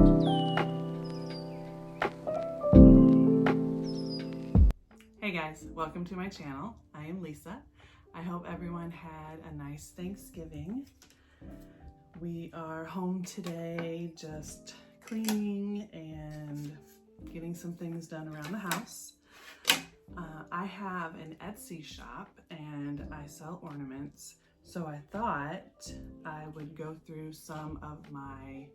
Hey guys, welcome to my channel. I am Lisa. I hope everyone had a nice Thanksgiving. We are home today just cleaning and getting some things done around the house. I have an Etsy shop and I sell ornaments, so I thought I would go through some of my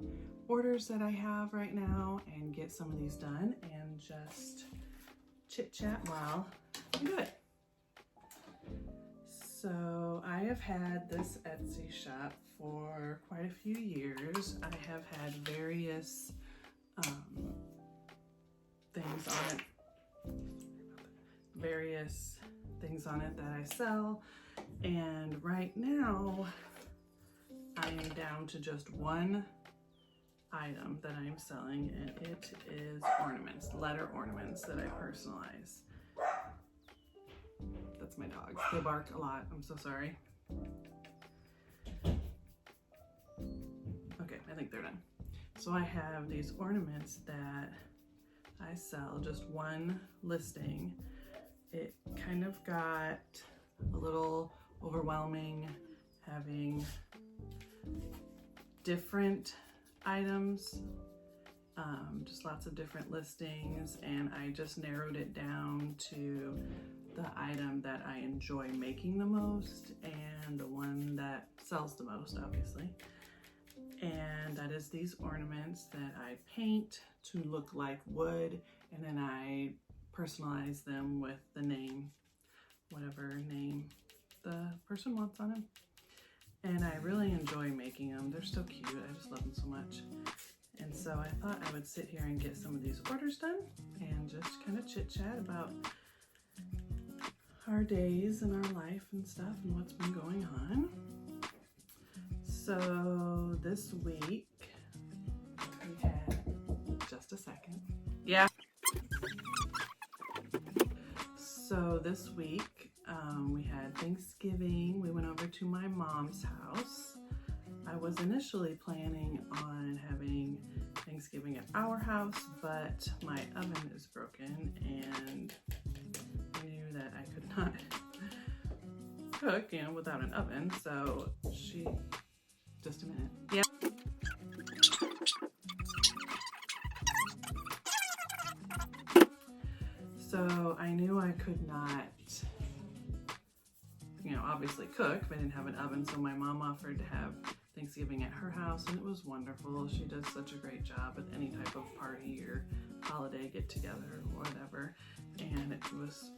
orders that I have right now and get some of these done and just chit chat while we do it. So I have had this Etsy shop for quite a few years. I have had various things on it that I sell, and right now I am down to just one item that I am selling, and it is ornaments, letter ornaments that I personalize. That's my dogs. They bark a lot. I'm so sorry. Okay, I think they're done. So I have these ornaments that I sell, just one listing. It kind of got a little overwhelming having different items, just lots of different listings, and I just narrowed it down to the item that I enjoy making the most and the one that sells the most, obviously. And that is these ornaments that I paint to look like wood, and then I personalize them with the name, whatever name the person wants on them. And I really enjoy making them. They're so cute. I just love them so much. And so I thought I would sit here and get some of these orders done and just kind of chit chat about our days and our life and stuff and what's been going on. So this week we had, just a second. Yeah. So this week we had Thanksgiving. We went over to my mom's house. I was initially planning on having Thanksgiving at our house, but my oven is broken and I knew that I could not cook, without an oven. So just a minute. Yeah. So I knew I could not, obviously cook, but I didn't have an oven. So my mom offered to have Thanksgiving at her house, and it was wonderful. She does such a great job with any type of party or holiday get together or whatever. And I was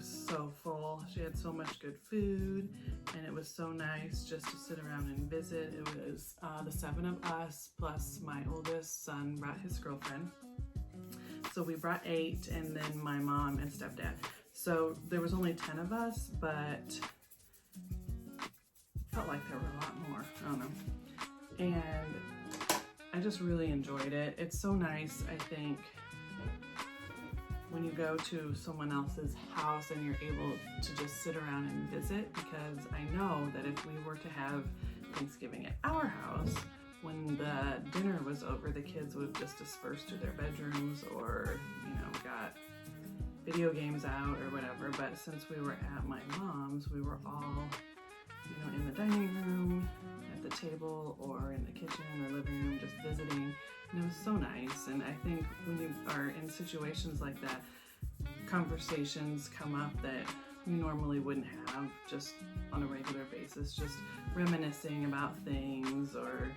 so full. She had so much good food, and it was so nice just to sit around and visit. It was the 7 of us, plus my oldest son brought his girlfriend. So we brought 8, and then my mom and stepdad. So there was only 10 of us, but felt like there were a lot more. I don't know. And I just really enjoyed it. It's so nice, I think, when you go to someone else's house and you're able to just sit around and visit, because I know that if we were to have Thanksgiving at our house, when the dinner was over, the kids would have just dispersed to their bedrooms or, got video games out or whatever. But since we were at my mom's, we were all, in the dining room, at the table, or in the kitchen or living room, just visiting. And it was so nice. And I think when you are in situations like that, conversations come up that you normally wouldn't have just on a regular basis, just reminiscing about things or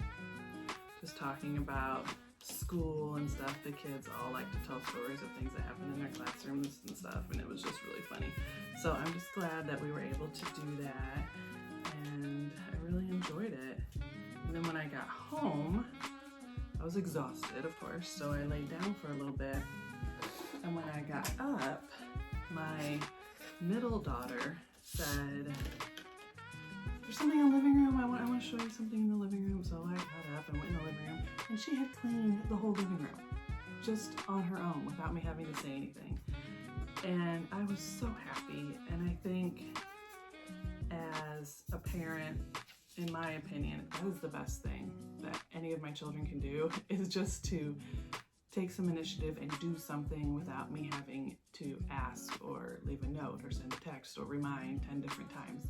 just talking about school and stuff. The kids all like to tell stories of things that happened in their classrooms and stuff, and it was just really funny. So I'm just glad that we were able to do that, and I really enjoyed it. And then when I got home, I was exhausted, of course, so I laid down for a little bit. And when I got up, my middle daughter said, "There's something in the living room. I want to show you something in the living room." So I got up and went in the living room, and she had cleaned the whole living room just on her own without me having to say anything. And I was so happy. And I think as a parent, in my opinion, that is the best thing that any of my children can do, is just to take some initiative and do something without me having to ask or leave a note or send a text or remind 10 different times.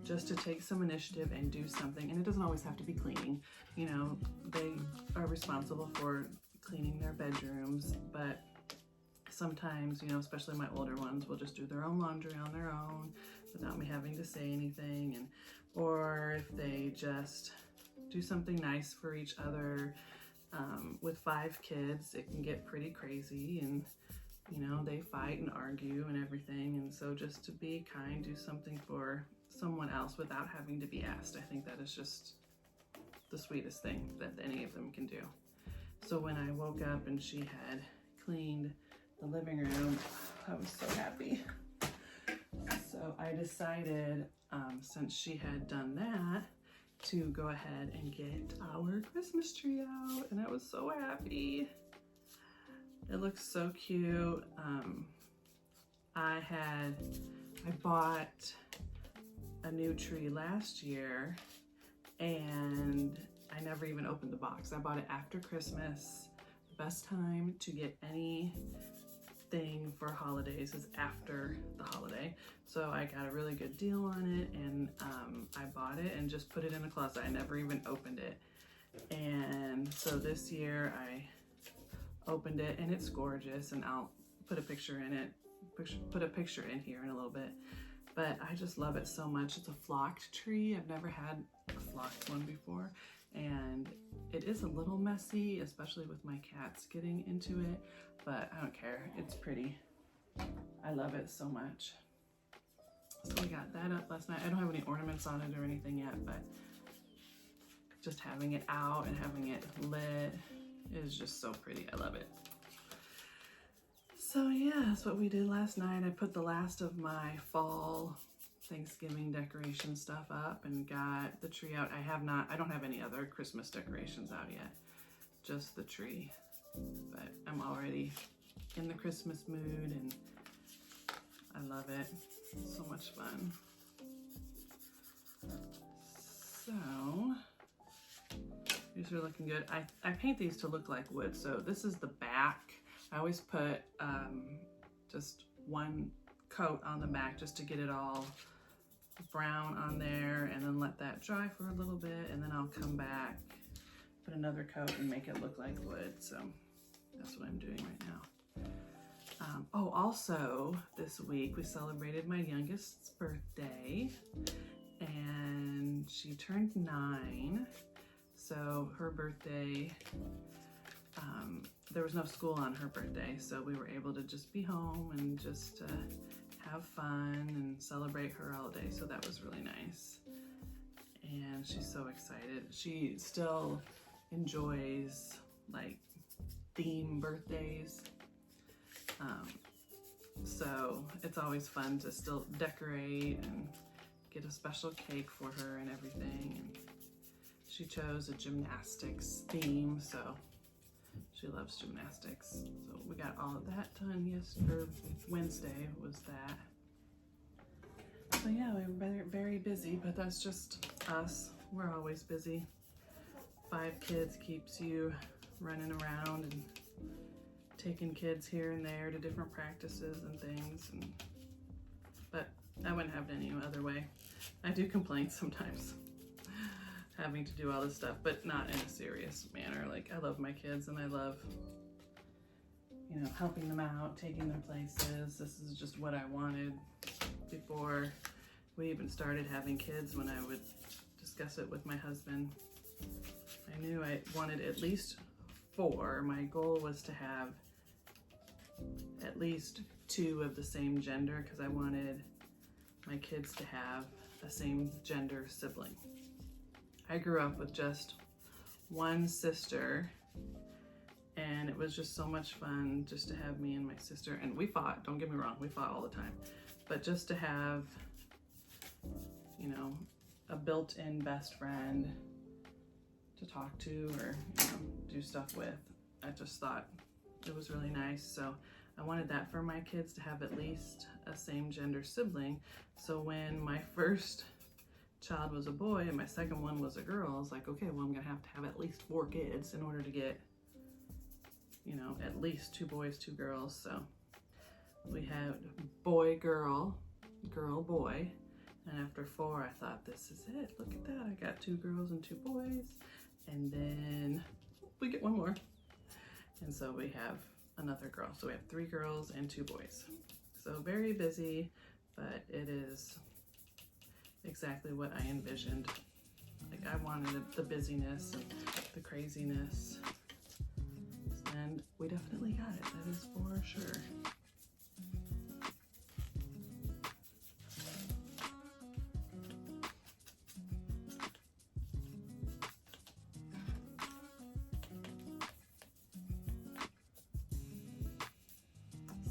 Just to take some initiative and do something. And it doesn't always have to be cleaning. You know, they are responsible for cleaning their bedrooms, but sometimes, you know, especially my older ones, will just do their own laundry on their own without me having to say anything. And or if they just do something nice for each other. With 5 kids, it can get pretty crazy, and you know, they fight and argue and everything. And so just to be kind, do something for someone else without having to be asked, I think that is just the sweetest thing that any of them can do. So when I woke up and she had cleaned the living room, I was so happy. So I decided, since she had done that, to go ahead and get our Christmas tree out, and I was so happy. It looks so cute. I bought a new tree last year, and I never even opened the box. I bought it after Christmas. The best time to get anything for holidays is after the holiday. So I got a really good deal on it, and I bought it and just put it in the closet. I never even opened it. And so this year I opened it, and it's gorgeous, and I'll put a picture in it, put a picture in here in a little bit. But I just love it so much. It's a flocked tree. I've never had a flocked one before, and it is a little messy, especially with my cats getting into it, but I don't care. It's pretty. I love it so much. So we got that up last night. I don't have any ornaments on it or anything yet, but just having it out and having it lit is just so pretty. I love it. So yeah, that's what we did last night. I put the last of my fall Thanksgiving decoration stuff up and got the tree out. I don't have any other Christmas decorations out yet, just the tree. But I'm already in the Christmas mood, and I love it. It's so much fun. So these are looking good. I paint these to look like wood. So this is the back. I always put just one coat on the back just to get it all brown on there, and then let that dry for a little bit, and then I'll come back, put another coat, and make it look like wood. So that's what I'm doing right now. Oh, also this week we celebrated my youngest's birthday, and she turned 9. So her birthday, there was no school on her birthday, so we were able to just be home and just have fun and celebrate her holiday. So that was really nice, and she's so excited. She still enjoys like theme birthdays, so it's always fun to still decorate and get a special cake for her and everything. And she chose a gymnastics theme, so she loves gymnastics. So we got all of that done yesterday. Wednesday was that. So yeah, we were very busy, but that's just us. We're always busy. 5 kids keeps you running around and taking kids here and there to different practices and things. But I wouldn't have it any other way. I do complain sometimes having to do all this stuff, but not in a serious manner. Like, I love my kids, and I love, you know, helping them out, taking them places. This is just what I wanted before we even started having kids. When I would discuss it with my husband, I knew I wanted at least 4. My goal was to have at least 2 of the same gender, because I wanted my kids to have a same gender sibling. I grew up with just one sister, and it was just so much fun just to have me and my sister. And we fought, don't get me wrong, we fought all the time, but just to have, you know, a built-in best friend to talk to, or, you know, do stuff with, I just thought it was really nice. So I wanted that for my kids, to have at least a same gender sibling. So when my first child was a boy and my second one was a girl, I was like, okay, well, I'm gonna have to have at least 4 kids in order to get, you know, at least 2 boys, 2 girls. So we had boy, girl, girl, boy. And after 4, I thought, this is it. Look at that. I got 2 girls and 2 boys. And then we get 1 more. And so we have another girl. So we have 3 girls and 2 boys. So very busy, but it is exactly what I envisioned. Like, I wanted the busyness and the craziness. And we definitely got it. That is for sure.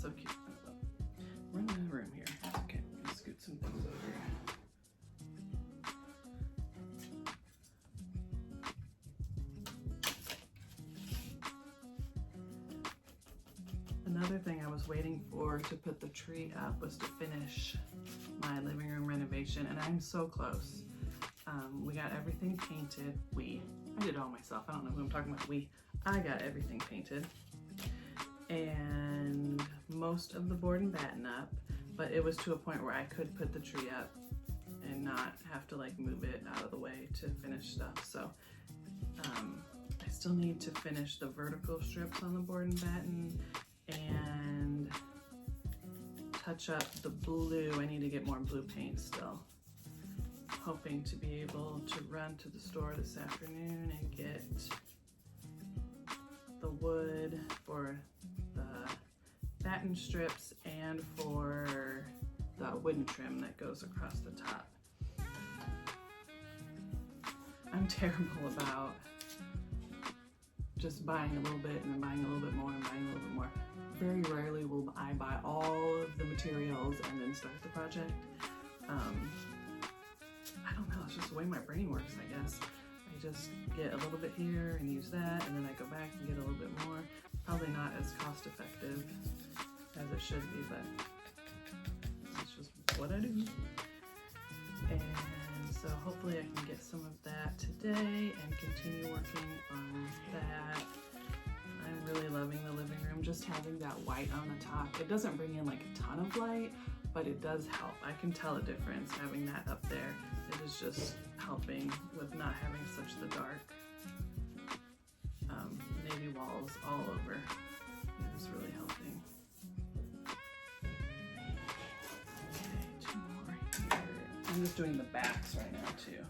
So cute. Run out of room here. Okay, I'm gonna scoot some things over. Another thing I was waiting for to put the tree up was to finish my living room renovation, and I'm so close. We got everything painted. I did it all myself. I don't know who I'm talking about. I got everything painted. And most of the board and batten up, but it was to a point where I could put the tree up and not have to like move it out of the way to finish stuff. So I still need to finish the vertical strips on the board and batten and touch up the blue. I need to get more blue paint still. Hoping to be able to run to the store this afternoon and get the wood for the batten strips and for the wooden trim that goes across the top. I'm terrible about just buying a little bit and then buying a little bit more and buying a little bit more. Very rarely will I buy all of the materials and then start the project. I don't know, it's just the way my brain works, I guess. I just get a little bit here and use that, and then I go back and get a little bit more. Probably not as cost effective as it should be, but it's just what I do. And so hopefully I can get some of that today and continue working on that. I'm really loving the living room, just having that white on the top. It doesn't bring in like a ton of light, but it does help. I can tell a difference having that up there. It is just helping with not having such the dark navy walls all over. It is really helping. Okay, 2 more here. I'm just doing the backs right now too.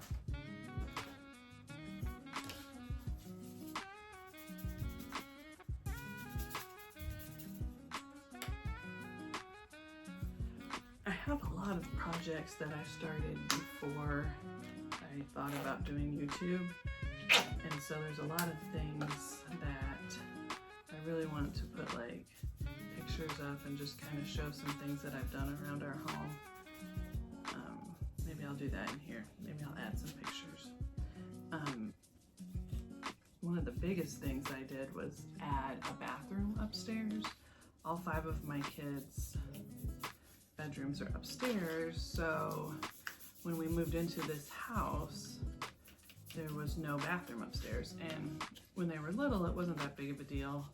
I have a lot of projects that I started before I thought about doing YouTube, and so there's a lot of things that I really want to put like pictures of and just kind of show some things that I've done around our home. Maybe I'll do that in here. Maybe I'll add some pictures. One of the biggest things I did was add a bathroom upstairs. All 5 of my kids' bedrooms are upstairs, so when we moved into this house, there was no bathroom upstairs. And when they were little, it wasn't that big of a deal.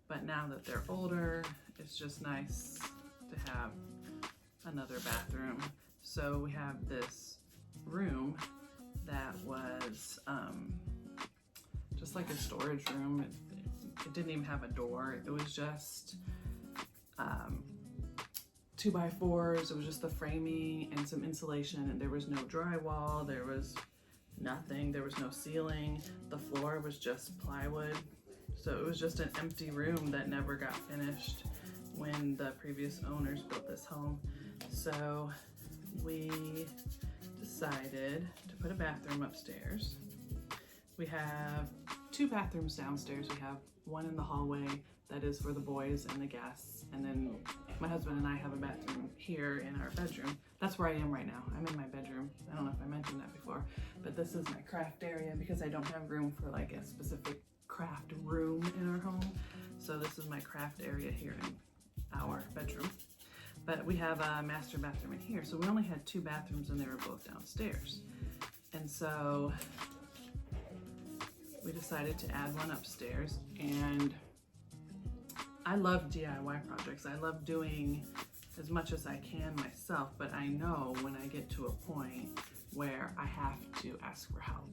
But now that they're older, it's just nice to have another bathroom. So we have this room that was just like a storage room. It didn't even have a door. It was just 2x4s. It was just the framing and some insulation, and there was no drywall. There was nothing. There was no ceiling. The floor was just plywood. So it was just an empty room that never got finished when the previous owners built this home. So we decided to put a bathroom upstairs. We have 2 bathrooms downstairs. We have one in the hallway that is for the boys and the guests, and then my husband and I have a bathroom here in our bedroom. That's where I am right now. I'm in my bedroom. I don't know if I mentioned that before, but this is my craft area because I don't have room for like a specific craft room in our home. So this is my craft area here in our bedroom. but we have a master bathroom in here. So we only had 2 bathrooms and they were both downstairs. And so we decided to add one upstairs, and I love DIY projects. I love doing as much as I can myself, but I know when I get to a point where I have to ask for help.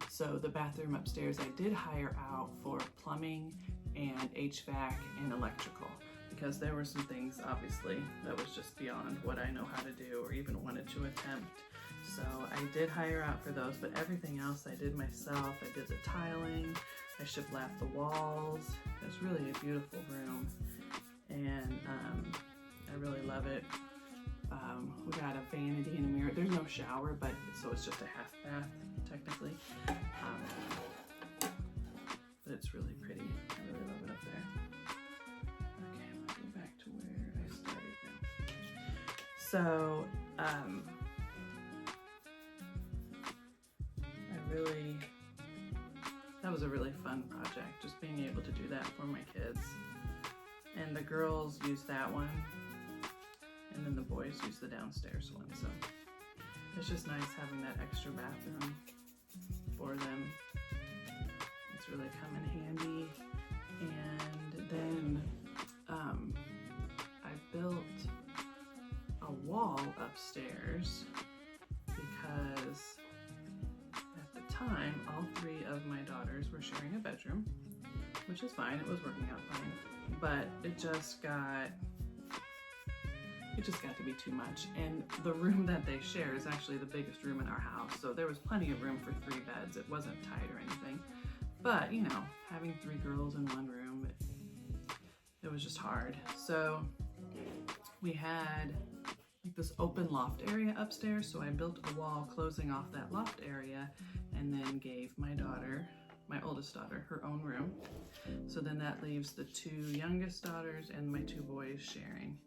So the bathroom upstairs I did hire out for plumbing and HVAC and electrical, because there were some things obviously that was just beyond what I know how to do or even wanted to attempt. So I did hire out for those, but everything else I did myself. I did the tiling, I shiplapped the walls. It's really a beautiful room, and I really love it. We got a vanity and a mirror. There's no shower, but so it's just a half bath technically. But it's really pretty. I really love it up there. Okay, let's go back to where I started now. So that was a really fun project, just being able to do that for my kids. And the girls use that one, and then the boys use the downstairs one. So it's just nice having that extra bathroom for them. It's really come in handy. And then I built a wall upstairs because at the time all 3 of my daughters were sharing a bedroom, which is fine, it was working out fine, but it just got to be too much. And the room that they share is actually the biggest room in our house, so there was plenty of room for 3 beds. It wasn't tight or anything, but you know, having 3 girls in one room, it was just hard. So we had like this open loft area upstairs, so I built a wall closing off that loft area and then gave my daughter, my oldest daughter, her own room. So then that leaves the 2 youngest daughters and my 2 boys sharing.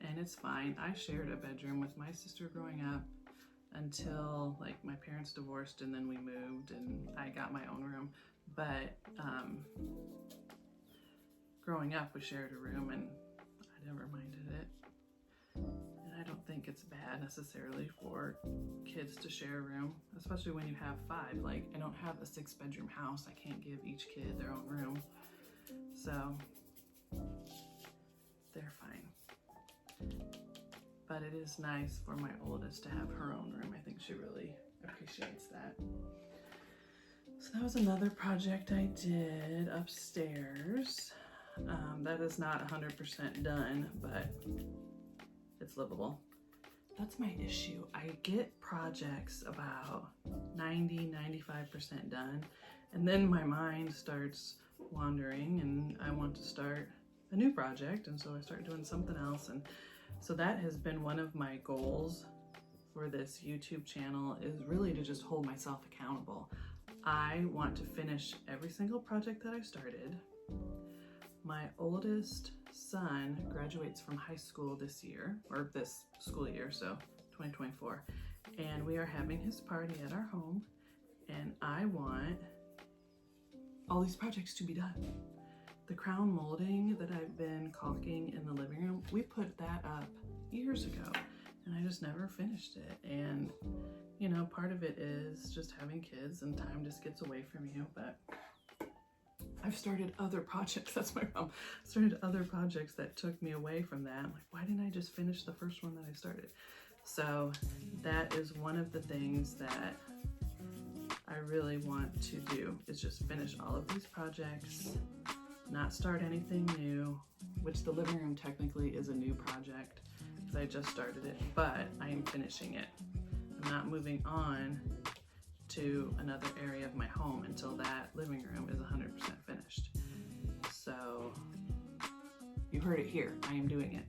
And it's fine. I shared a bedroom with my sister growing up until like my parents divorced, and then we moved and I got my own room. But growing up we shared a room and I never minded it. And I don't think it's bad necessarily for kids to share a room, especially when you have 5. Like, I don't have a 6-bedroom house. I can't give each kid their own room. So they're fine. But it is nice for my oldest to have her own room. I think she really appreciates that. So that was another project I did upstairs. That is not 100% done, but it's livable. That's my issue. I get projects about 90-95% done, and then my mind starts wandering and I want to start a new project, and so I start doing something else. And so that has been one of my goals for this YouTube channel, is really to just hold myself accountable. I want to finish every single project that I started. My oldest son graduates from high school this year, or this school year, so 2024, and we are having his party at our home, and I want all these projects to be done. The crown molding that I've been caulking in the living room, we put that up years ago, and I just never finished it. And you know, part of it is just having kids and time just gets away from you, but I've started other projects. That's my problem. I started other projects that took me away from that. I'm like, why didn't I just finish the first one that I started? So that is one of the things that I really want to do, is just finish all of these projects, not start anything new, which the living room technically is a new project because I just started it, but I am finishing it. I'm not moving on to another area of my home until that living room is 100% finished. So you heard it here, I am doing it.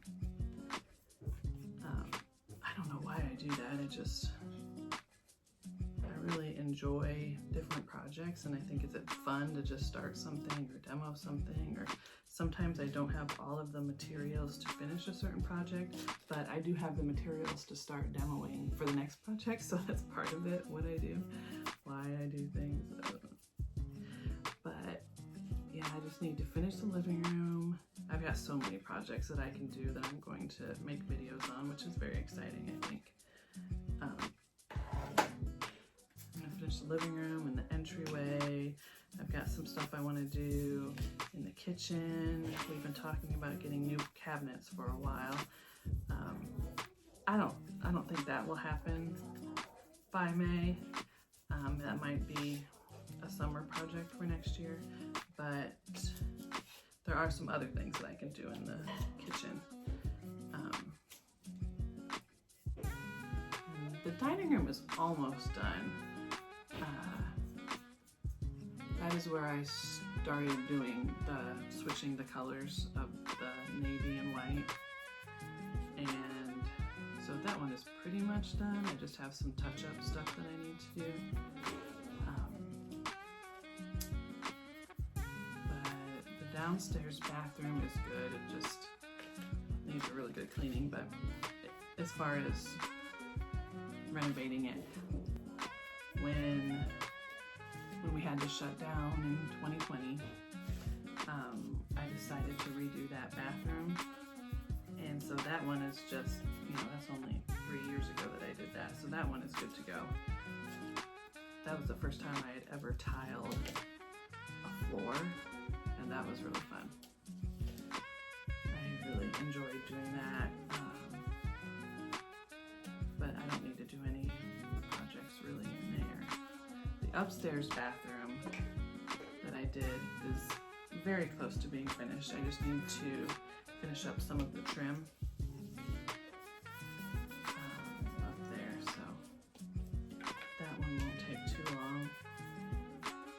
I don't know why I do that. I really enjoy different projects, and I think it's fun to just start something or demo something, or sometimes I don't have all of the materials to finish a certain project, but I do have the materials to start demoing for the next project, so that's part of it, what I do, why I do things. But yeah, I just need to finish the living room. I've got so many projects that I can do that I'm going to make videos on, which is very exciting, I think. I'm gonna finish the living room and the entryway. I've got some stuff I want to do in the kitchen. We've been talking about getting new cabinets for a while. I don't think that will happen by May. That might be a summer project for next year, but there are some other things that I can do in the kitchen. The dining room is almost done. That is where I started doing switching the colors of the navy and white. And so that one is pretty much done. I just have some touch-up stuff that I need to do. But the downstairs bathroom is good. It just needs a really good cleaning. But as far as renovating it, when we had to shut down in 2020, I decided to redo that bathroom. And so that one is just, that's only 3 years ago that I did that. So that one is good to go. That was the first time I had ever tiled a floor, and that was really fun. I really enjoyed doing that. But I don't need to do any projects really in there. The upstairs bathroom that I did is very close to being finished. I just need to finish up some of the trim up there, so that one won't take too long.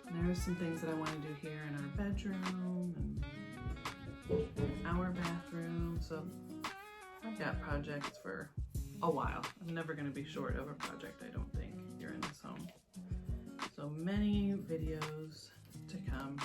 And there are some things that I want to do here in our bedroom and our bathroom, so I've got projects for a while. I'm never going to be short of a project, I don't think, here in this home. So many videos to come.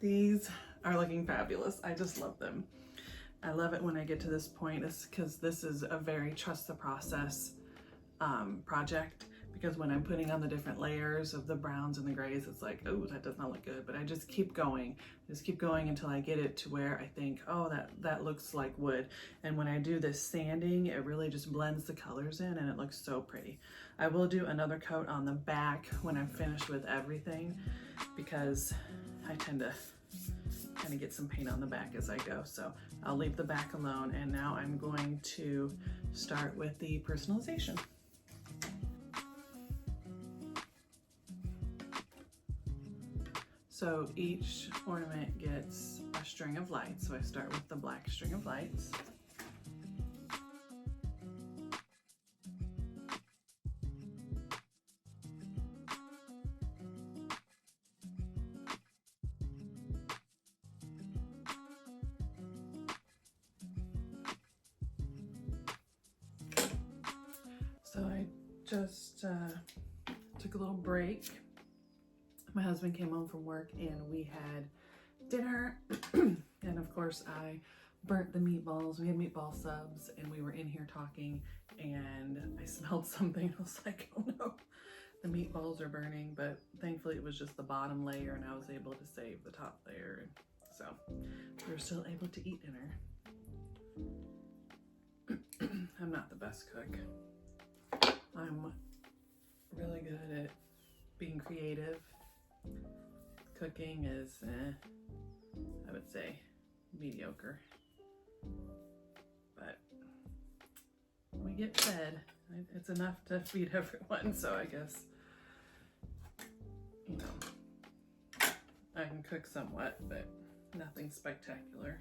These are looking fabulous. I just love them. I love it when I get to this point, because this is a very trust the process project, because when I'm putting on the different layers of the browns and the grays, it's like, oh, that does not look good, but I just keep going until I get it to where I think, oh, that looks like wood. And when I do this sanding, it really just blends the colors in and it looks so pretty. I will do another coat on the back when I'm finished with everything, because I tend to kind of get some paint on the back as I go. So I'll leave the back alone, and now I'm going to start with the personalization. So each ornament gets a string of lights. So I start with the black string of lights. So I just took a little break. My husband came home from work and we had dinner. And of course I burnt the meatballs. We had meatball subs and we were in here talking and I smelled something. I was like, oh no, the meatballs are burning, but thankfully it was just the bottom layer and I was able to save the top layer. So we were still able to eat dinner. I'm not the best cook. I'm really good at being creative. Cooking is, I would say, mediocre. But we get fed. It's enough to feed everyone, so I guess, you know, I can cook somewhat, but nothing spectacular.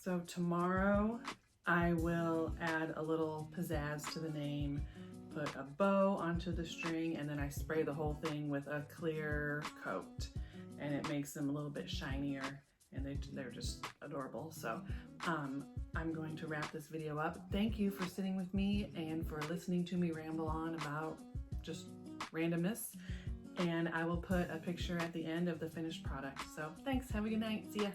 So tomorrow I will add a little pizzazz to the name, put a bow onto the string, and then I spray the whole thing with a clear coat and it makes them a little bit shinier and they're just adorable. So I'm going to wrap this video up. Thank you for sitting with me and for listening to me ramble on about just randomness. And I will put a picture at the end of the finished product. So thanks, have a good night, see ya.